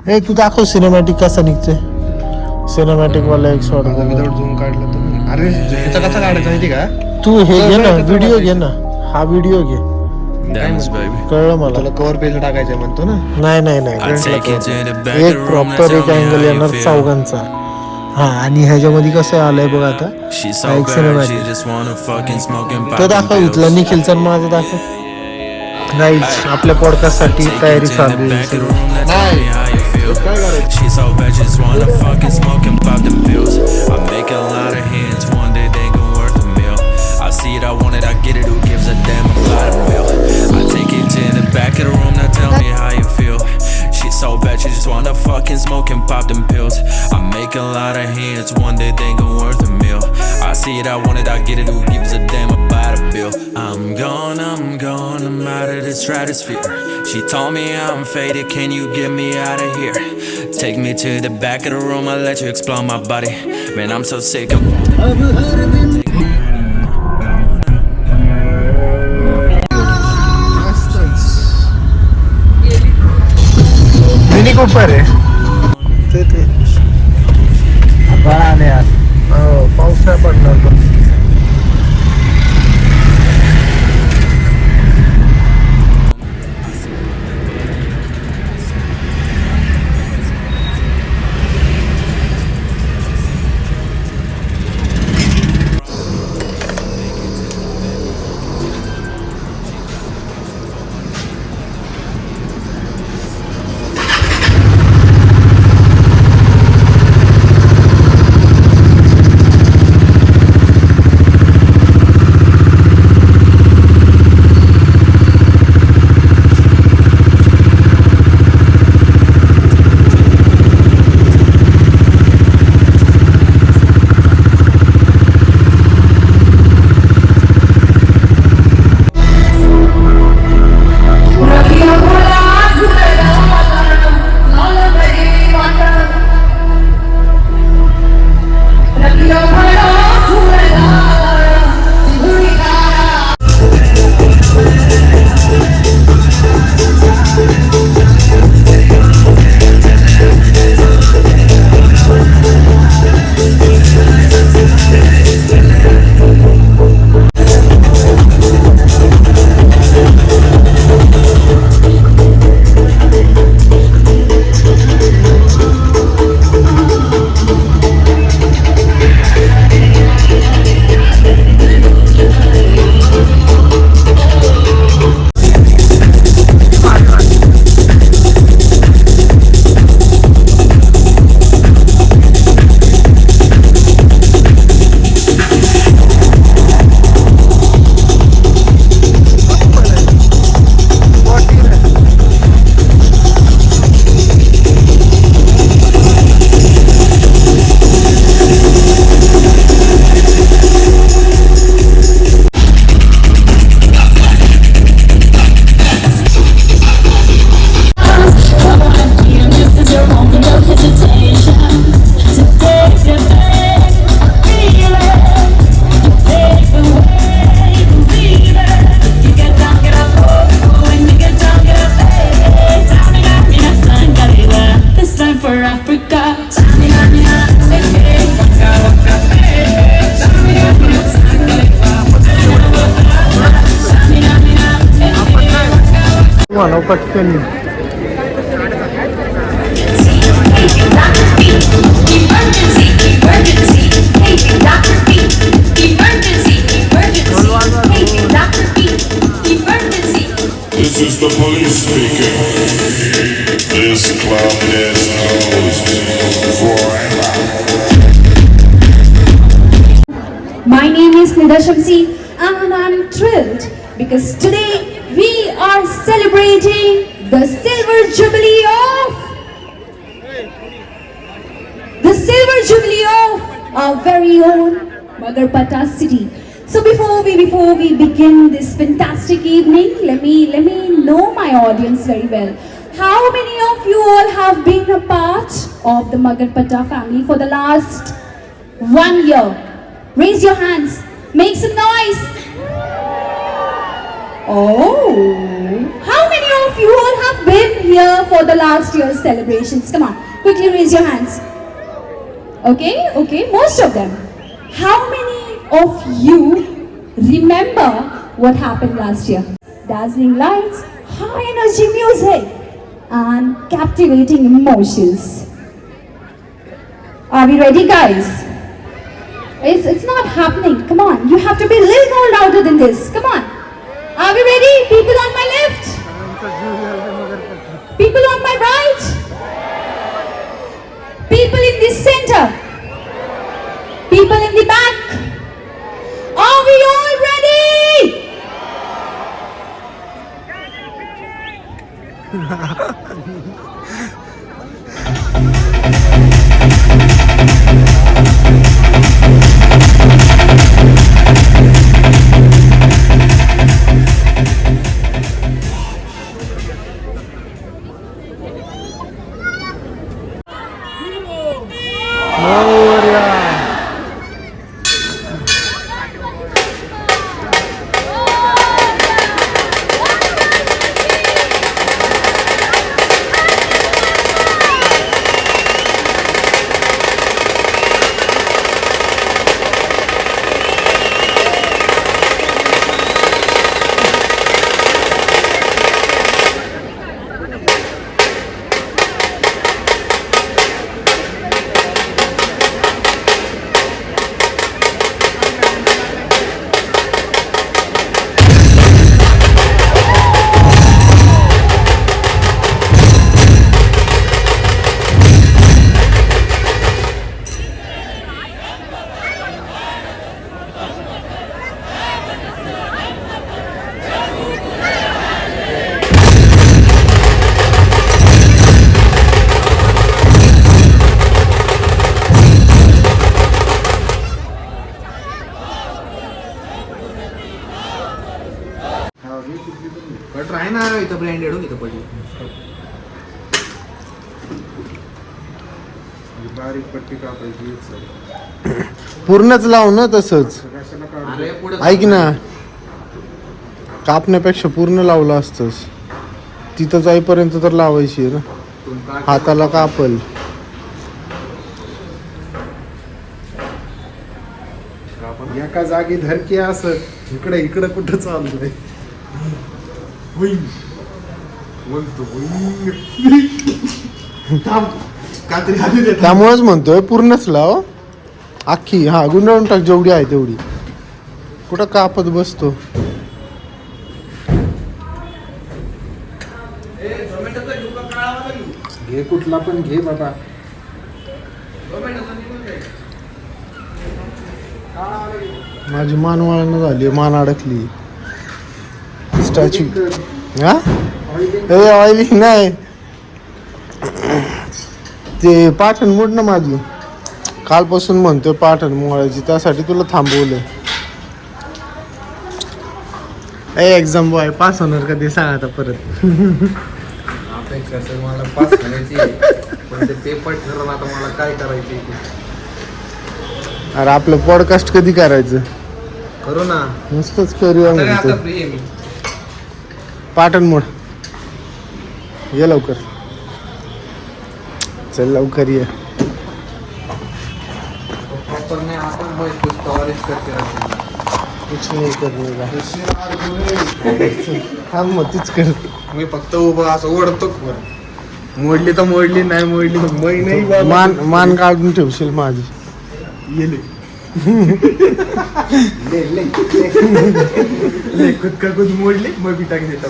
हे तू दाखव सिनेमॅटिक कसा निघते. सिनेमॅटिक वाला एक शॉट विदाउट झूम काढलं तर अरे ह्याचा कसा काढायचा माहिती का? तू हे घे ना, व्हिडिओ घे ना, हा व्हिडिओ घे. कळलं मला. तुला कव्हर पेजला टाकायचं म्हणतो ना. नाही नाही नाही, एक प्रॉपर एक अँगल येणार चौघांचा. हा आणि ह्याच्यामध्ये कसं आलंय बघ आता, एक सिनेमॅटिक तो दाखव इथला निखिलचा माझं दाखव. नाही आपल्या पॉडकास्ट साठी तयारी चालू आहे. She so bad, just wanna fucking smoke and pop them pills. I make a lot of hits, one day they gon' worth a meal. I see it, I want it, I get it, who gives a damn about a bill? I take it to the back of the room, now tell me how you feel. She so bad, she just wanna fucking smoke and pop them pills. I make a lot of hits, one day they gon' worth a meal. I see it, I want it, I get it, who gives a damn about a bill? I'm gone, I'm out of the stratosphere. She told me I'm faded, can you get me out of here? Take me to the back of the room, I'll let you explore my body. Man, I'm so sick of mini cooper आहे ते पाऊस काय पडणार पण. पटकन This is the police speaking. This club is closed forever. My name is Nida Shamsi and I'm thrilled because today we are celebrating the silver jubilee of our very own Magarpata city. So before we begin this fantastic evening, let me know my audience very well. How many of you all have been a part of the Magarpata family for the last 1 year? Raise your hands. Make some noise. Oh, how many of you all have been here for the last year's celebrations? Come on, quickly raise your hands. Okay, most of them. How many of you remember what happened last year? Dazzling lights, high energy music, and captivating emotions. Are we ready, guys? It's not happening. Come on, you have to be a little more louder than this. Come on. Are we ready? People on my left? People on my right? People in the center? People in the back? Are we all ready? Cut आहे ना इथं branded हो इथं पडली बारीक पट्टी कापायची पूर्णच लाव ना तसंच. अरे पुढे ऐक ना, कापण्यापेक्षा पूर्ण लावलं असतंस. तिथं जाईपर्यंत तर लावायची आहे ना, हाताला कापल. एका जागी धरकी असं इकडे इकडे कुठं चाललंय त्यामुळेच म्हणतोय पूर्णच लाव. अख्खी हा गुंडाळून टाक जेवढी आहे तेवढी. कुठं कापत बसतो. घे कुठला पण घे बाबा. माझी मान वळण झाली, मान अडकली. स्टॅच्यू हा ऑइलिंग नाही, ते पाठण मोड ना माझी. कालपासून म्हणतोय पाठण मोडायची, त्यासाठी तुला थांबवलंय. एक्झाम बॉय पास होणार का ते सांग आता परत. अपेक्षा सर मला पास करायची पण ते पेपर ठरवून आता मला काय करायचे. अरे आपलं पॉडकास्ट कधी करायचं? करू ना, नुसतंच करूया आता म्हणतो. फ्री आहे मी. पाटण मोड ये लवकर, चल लवकर ये. प्रॉपर नाही आपण मग कुछ कव्हरेज करते राहतो. कुछ नाही करणे का मग तीच कर. मी फक्त उभं असं ओढतो. मोडली तर मोडली, नाही मोडली तर मै नाही बाबा. मान मान काढून ठेवशील माझी. येले ले खुद का खुद मोडली मग बी टाक देतो.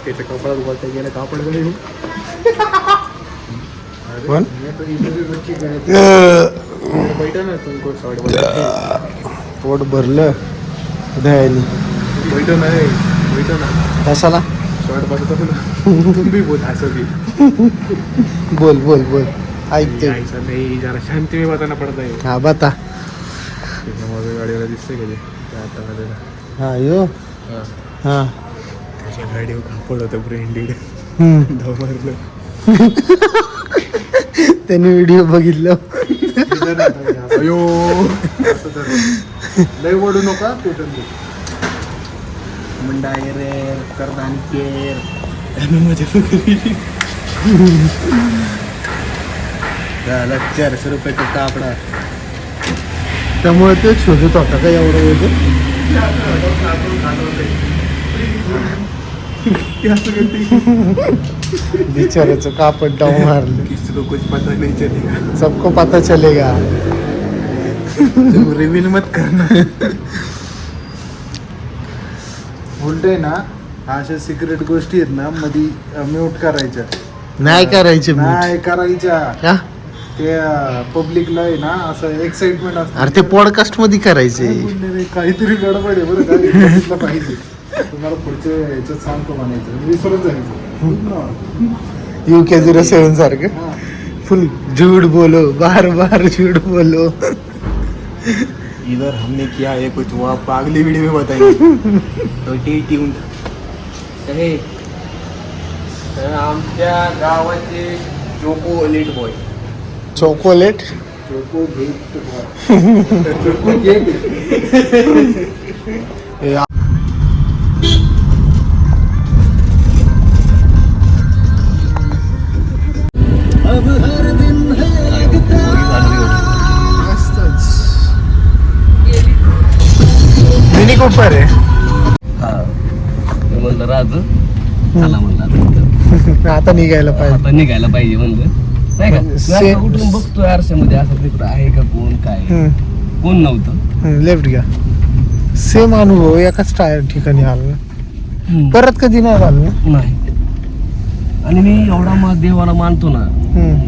त्याच्या कपड्यात बोलता गेलं कापड कडे पण बैठा ना तुमको शॉर्ट पोट भरलं दह्यानी. बैठो ना रे, बैठो ना. कशाला शॉर्ट बघतो ना तुम्ही बोल असं बी बोल बोल बोल ऐकते. ऐसा नाही, जरा शांती में बताना पडता है. हा बता. माझ्या गाडीला दिसतंय का ते आता हा यो हा त्याच्या गाडीवर कापड होतं ब्रँडेड. धाव मारलं त्यांनी व्हिडिओ बघितलं. अयो लय ओढू नका पेटून दे. मंडायर करदान केर मध्ये झाला 400 रुपये का कापडा. त्यामुळे ते शोधत होता का एवढं वजन. बिचाराचं कापड डाव मारलं. किसी को कुछ पता नहीं चलेगा. सबको पता चलेगा. तुम रिव्हील मत करना. उलट आहे ना अशा सिक्रेट गोष्टी आहेत ना मध्ये म्यूट करायच्या. नाही करायचे नाही करायच्या. हा? ते पब्लिकला आहे ना असं एक्साइटमेंट असतं. अरे ते पॉडकास्ट मध्ये करायचे. काय बोलले रे, काहीतरी गडबड आहे बरं का. बघितलं पाहिजे. तुम्हाला पुढच्या याच्यात सांगतो म्हणायचं विसरून जायचं. UK 07 सारखं फुल झूठ बोलो बार बार झूठ बोलो. इधर हमने किया है कुछ वो आप अगली वीडियो में बताएंगे. तो टी ट्यून हे आमच्या गावाचे choco elite boy. Chocolate. Choco gate. Mini cooper आहे. म्हणलं राजू चला म्हणलं आता निघायला पाहिजे. आता निघायला पाहिजे म्हणलं नाही का. मी आता उठून बघतोय आरशामध्ये असं तिकडं आहे का कोण काय कोण नव्हतं. लेफ्ट घ्या. सेम अनुभव एकाच टायर ठिकाणी आला ना. परत कधी नाही झालं ना. नाही. आणि मी एवढा देवाला मानतो ना.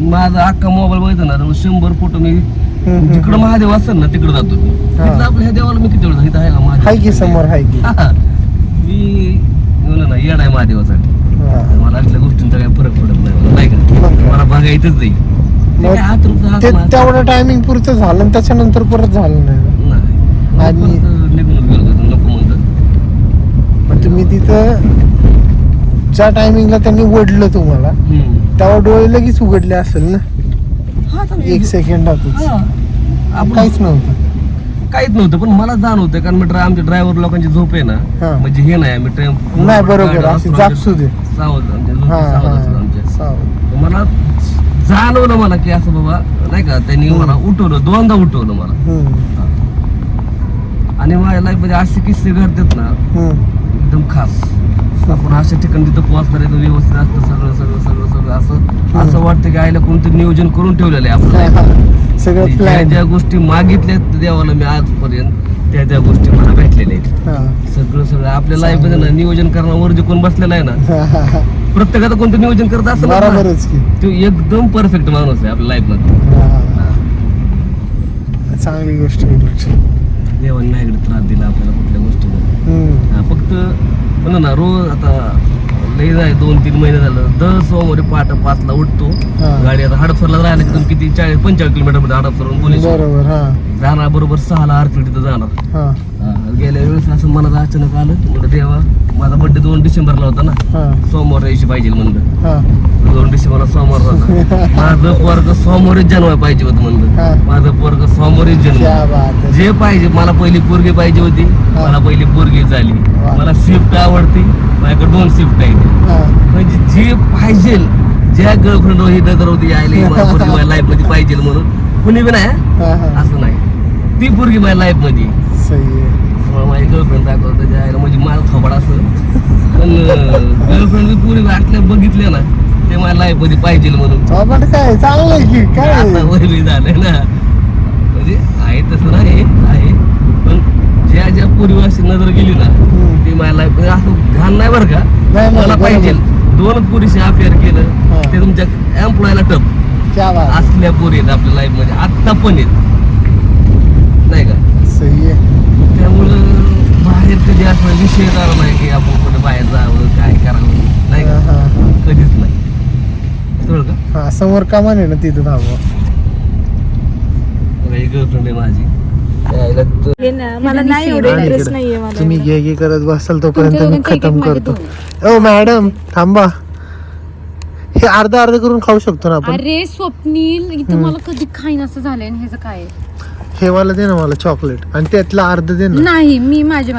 माझा अख्खा मोबाईल बघितला ना 100 फोटो मी जिकडं महादेव असेल ना तिकडे जातो मी. तिथलं आपल्या ह्या देवाला मी किती वेळ इथं आहे का महादेव. हाय की समोर हाय की. मी म्हणलं ना येड आहे महादेवासाठी. मला असल्या गोष्टींचा काही फरक पडत नाही नाही का. मला बघायचंच नाही. ते तेवढं टायमिंग पुरतं झालं आणि त्याच्यानंतर परत झालं नाही. आणि निघून गेलो नको म्हणतात. मग तुम्ही तिथं ज्या टायमिंगला त्यांनी ओढलं तुम्हाला तेव्हा डोळे लगेच उघडले असेल ना. 1 सेकंदातच काहीच नव्हतं. काहीच नव्हतं पण मला जाणवतं कारण मी आमच्या ड्रायव्हर लोकांची झोप आहे ना. म्हणजे हे नाही आम्ही ट्रेन नाही बरोबर अशी जागसू दे. सावध सावध. मला जाणवलं मला की असं बाबा नाही का त्यांनी मला उठवलं 2दा उठवलं मला. आणि माझ्या लाईफ मध्ये असे किस्से घडतात ना एकदम खास. आपण अशा ठिकाणी तिथं पोहोचणार आहे व्यवस्थित असतं सगळं सगळं सगळं सगळं असं असं वाटतं की आईला कोणतरी नियोजन करून ठेवलेलं आहे आपलं. सगळं ज्या ज्या गोष्टी मागितल्या देवाला मी आजपर्यंत त्या गोष्टी मला भेटलेल्या आहेत. सगळं सगळं आपल्या लाईफ मध्ये ना नियोजन करण्यावर जे कोण बसलेला आहे ना प्रत्येकाचं कोणतं नियोजन करत असं तो एकदम परफेक्ट माणूस आहे आपल्या लाईफ मध्ये. चांगली गोष्ट. देवाने नाही इकडे त्रास दिला आपल्याला कुठल्या गोष्टीला. फक्त म्हणा ना रोज आता लई जाय 2-3 महिने झालं दर सोमवारी पहाटे 5ला उठतो. गाडी आता हडपसरला राहिला तिथून किती 40-45 किलोमीटर मध्ये हडपसरवरून पोलीस जाणार बरोबर 6ला आरती तिथं जाणार. गेल्या वेळेस असं मनात अचानक आलं म्हणलं देवा माझा बर्थडे 2 डिसेंबरला होता ना. सोमवार यायची पाहिजे म्हणलं. 2 डिसेंबरला सोमवार होता. माझं पोरग सोमवारीच जन्माय पाहिजे होतं म्हणलं. माझं पोरग सोमवारीच जन्म जे पाहिजे. मला पहिली पोरगी पाहिजे होती. मला पहिली पोरगी झाली. मला स्विफ्ट आवडती. माझ्याकडे 2 स्विफ्ट आहेत. म्हणजे जे पाहिजे ज्या गर्लफ्रेंड ही नजर होती यायला माझ्या लाईफ मध्ये पाहिजे म्हणून कुणी बी नाही असं नाही. ती पोरगी माझ्या लाईफ मध्ये माझी गर्लफ्रेंड दाखवत जायला म्हणजे मला थोबाड असं. पण गर्लफ्रेंड बी पुरी असल्या बघितल्या ना ते माझ्या लाईफ मध्ये पाहिजे म्हणून. काय चांगलं की काय आता वय झालंय ना. म्हणजे आहे तसं नाही आहे पण ज्या ज्या पूर्वी अशी नजर गेली ना ती माझ्या लाईफ मध्ये असं घाण नाही बरं का. मला पाहिजे 2च पुरीशी अफेअर केलं ते तुमच्या एम्प्लॉयला टप असल्या पोरी आहेत आपल्या लाईफ मध्ये आत्ता पण येत नाही का. त्यामुळं बाहेर कधी असं विषय झाला नाही की आपण कुठे बाहेर जावं काय करावं नाही का. कधीच नाही. का समोर कामा नाही ना तिथं थांबवा. गर्लफ्रेंड आहे माझी. मला नाही एवढं इंटरेस्ट नाहीये मला. तुम्ही घे करत बसाल तोपर्यंत मी खतम करतो. ओ मॅडम थांबा. हे अर्धा करून खाऊ शकतो ना आपण. अरे स्वप्नील इथं मला कधी खाईन असं झालंय. ह्याचं काय हे वाला दे ना मला चॉकलेट आणि त्यातला अर्ध दे ना. नाही मी माझे